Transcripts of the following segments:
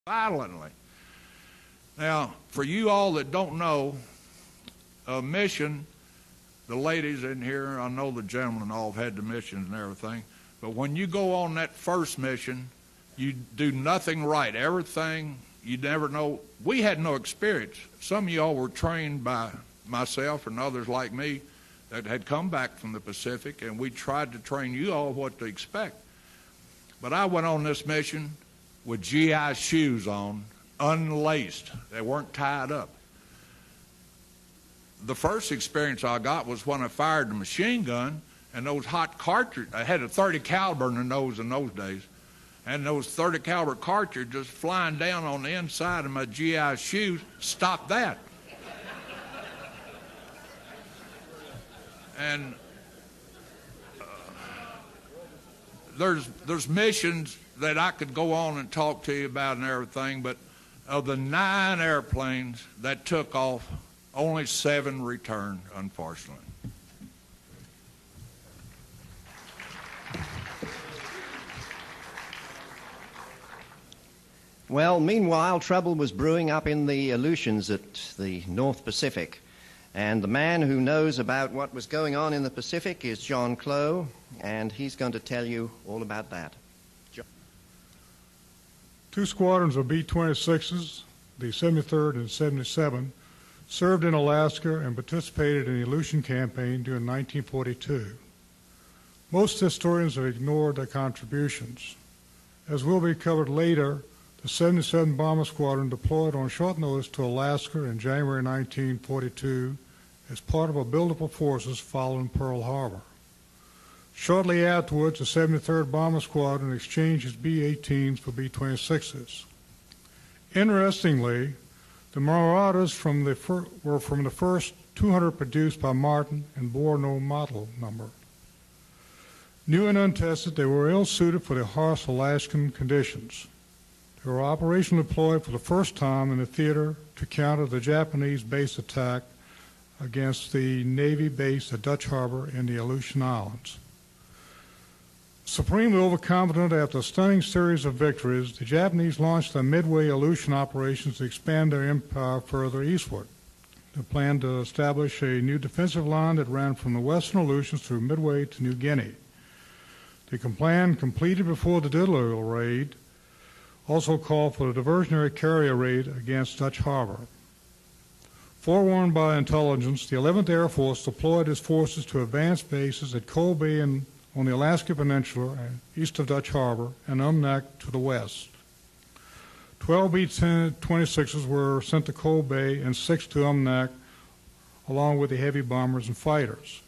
violently. Now, for you all that don't know, a mission, the ladies in here, I know the gentlemen all have had the missions and everything, but when you go on that first mission, you do nothing right. Everything, you never know. We had no experience. Some of y'all were trained by myself and others like me that had come back from the Pacific, and we tried to train you all what to expect. But I went on this mission with GI shoes on, unlaced. They weren't tied up. The first experience I got was when I fired the machine gun, and those hot cartridges, I had a 30 caliber in the nose in those days, and those 30 caliber cartridges flying down on the inside of my GI shoes stopped that. And there's missions that I could go on and talk to you about and everything, but of the 9 airplanes that took off, only 7 returned, unfortunately. Well, meanwhile, trouble was brewing up in the Aleutians at the North Pacific. And the man who knows about what was going on in the Pacific is John Clough, and he's going to tell you all about that. John. 2 squadrons of B-26s, the 73rd and 77, served in Alaska and participated in the Aleutian campaign during 1942. Most historians have ignored their contributions. As will be covered later, the 77 Bomber Squadron deployed on short notice to Alaska in January 1942 as part of a buildup of forces following Pearl Harbor. Shortly afterwards, the 73rd Bomber Squadron exchanged its B-18s for B-26s. Interestingly, the Marauders were from the first 200 produced by Martin and bore no model number. New and untested, they were ill-suited for the harsh Alaskan conditions. They were operationally deployed for the first time in the theater to counter the Japanese base attack against the Navy base at Dutch Harbor in the Aleutian Islands. Supremely overconfident after a stunning series of victories, the Japanese launched their Midway Aleutian operations to expand their empire further eastward. They planned to establish a new defensive line that ran from the western Aleutians through Midway to New Guinea. The plan, completed before the Diddler raid, also called for the diversionary carrier raid against Dutch Harbor. Forewarned by intelligence, the 11th Air Force deployed its forces to advanced bases at Coal Bay on the Alaska Peninsula east of Dutch Harbor and Umnak to the west. 12 B-26s were sent to Coal Bay and 6 to Umnak, along with the heavy bombers and fighters.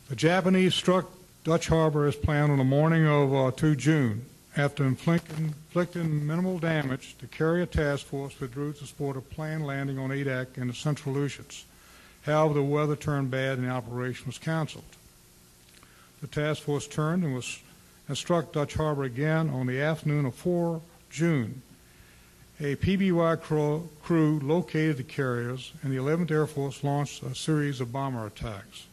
The Japanese struck Dutch Harbor as planned on the morning of 2 June. After inflicting minimal damage, the carrier task force withdrew to support a planned landing on Adak in the Central Aleutians. However, the weather turned bad and the operation was canceled. The task force turned and struck Dutch Harbor again on the afternoon of 4 June. A PBY crew located the carriers, and the 11th Air Force launched a series of bomber attacks.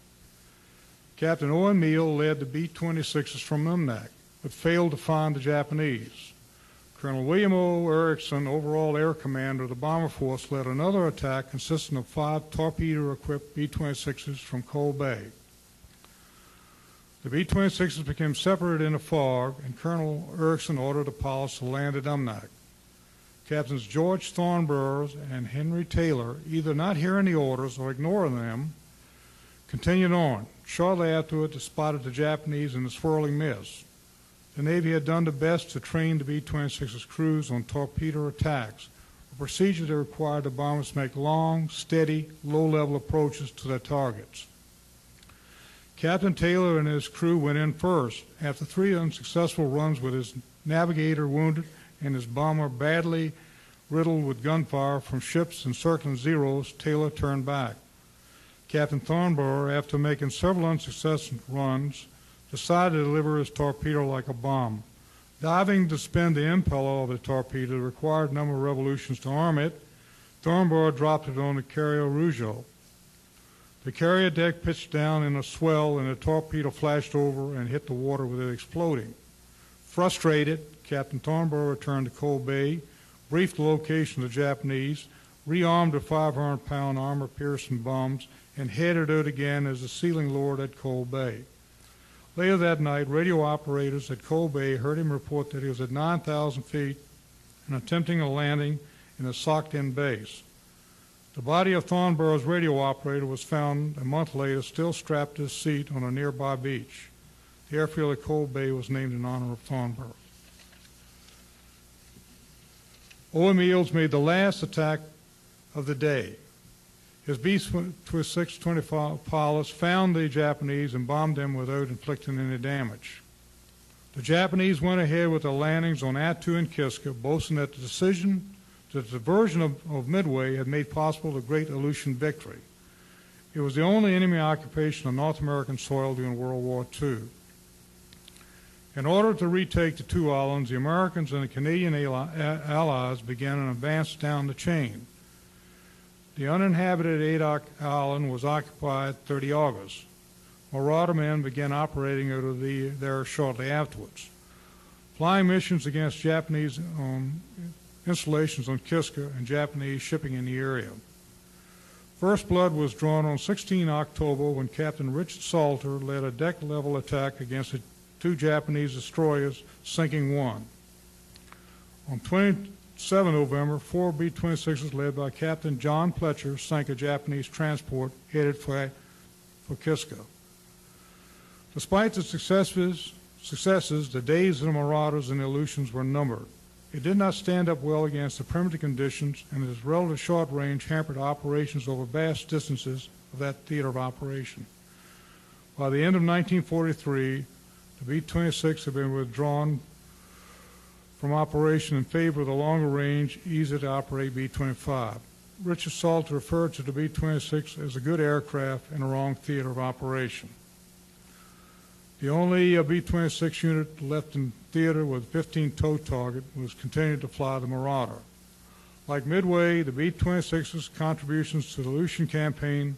Captain Owen Meal led the B-26s from Umnak, but failed to find the Japanese. Colonel William O. Erickson, overall air commander of the bomber force, led another attack consisting of 5 torpedo-equipped B-26s from Coal Bay. The B-26s became separated in a fog, and Colonel Erickson ordered the pilots to land at Umnak. Captains George Thornburgh and Henry Taylor, either not hearing the orders or ignoring them, continued on. Shortly afterward, they spotted the Japanese in the swirling mist. The Navy had done the best to train the B-26's crews on torpedo attacks, a procedure that required the bombers to make long, steady, low-level approaches to their targets. Captain Taylor and his crew went in first. After 3 unsuccessful runs with his navigator wounded and his bomber badly riddled with gunfire from ships and circling Zeros, Taylor turned back. Captain Thornburgh, after making several unsuccessful runs, decided to deliver his torpedo like a bomb. Diving to spin the impeller of the torpedo required a number of revolutions to arm it. Thornburgh dropped it on the carrier Rougeau. The carrier deck pitched down in a swell, and the torpedo flashed over and hit the water with it exploding. Frustrated, Captain Thornburgh returned to Coal Bay, briefed the location of the Japanese, rearmed with 500-pound armor-piercing bombs, and headed out again as the sealing lord at Coal Bay. Later that night, radio operators at Coal Bay heard him report that he was at 9,000 feet and attempting a landing in a socked-in base. The body of Thornborough's radio operator was found a month later, still strapped to his seat on a nearby beach. The airfield at Coal Bay was named in honor of Thornborough. O.M. Eales made the last attack of the day. His B-26 pilots found the Japanese and bombed them without inflicting any damage. The Japanese went ahead with their landings on Attu and Kiska, boasting that the diversion of Midway had made possible the great Aleutian victory. It was the only enemy occupation of North American soil during World War II. In order to retake the two islands, the Americans and the Canadian allies began an advance down the chain. The uninhabited Adak Island was occupied 30 August. Marauder men began operating out of there shortly afterwards. Flying missions against Japanese installations on Kiska and Japanese shipping in the area. First blood was drawn on 16 October when Captain Richard Salter led a deck-level attack against the two Japanese destroyers, sinking one. On 27 November, 4 B-26s led by Captain John Pletcher sank a Japanese transport headed for Kiska. Despite the successes, the days of the Marauders and the Aleutians were numbered. It did not stand up well against the primitive conditions, and its relative short range hampered operations over vast distances of that theater of operation. By the end of 1943, the B-26 had been withdrawn from operation in favor of the longer range, easy-to-operate B-25. Richard Salter referred to the B-26 as a good aircraft in a wrong theater of operation. The only B-26 unit left in theater with 15 tow target was continuing to fly the Marauder. Like Midway, the B-26's contributions to the Aleutian campaign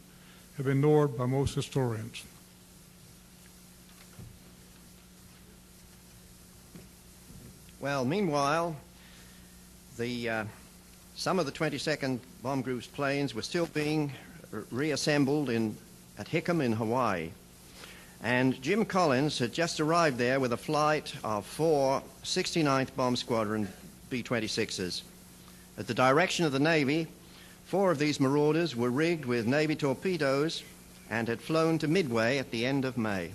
have been ignored by most historians. Well, meanwhile, some of the 22nd Bomb Group's planes were still being reassembled at Hickam in Hawaii. And Jim Collins had just arrived there with a flight of 4 69th Bomb Squadron B-26s. At the direction of the Navy, 4 of these Marauders were rigged with Navy torpedoes and had flown to Midway at the end of May.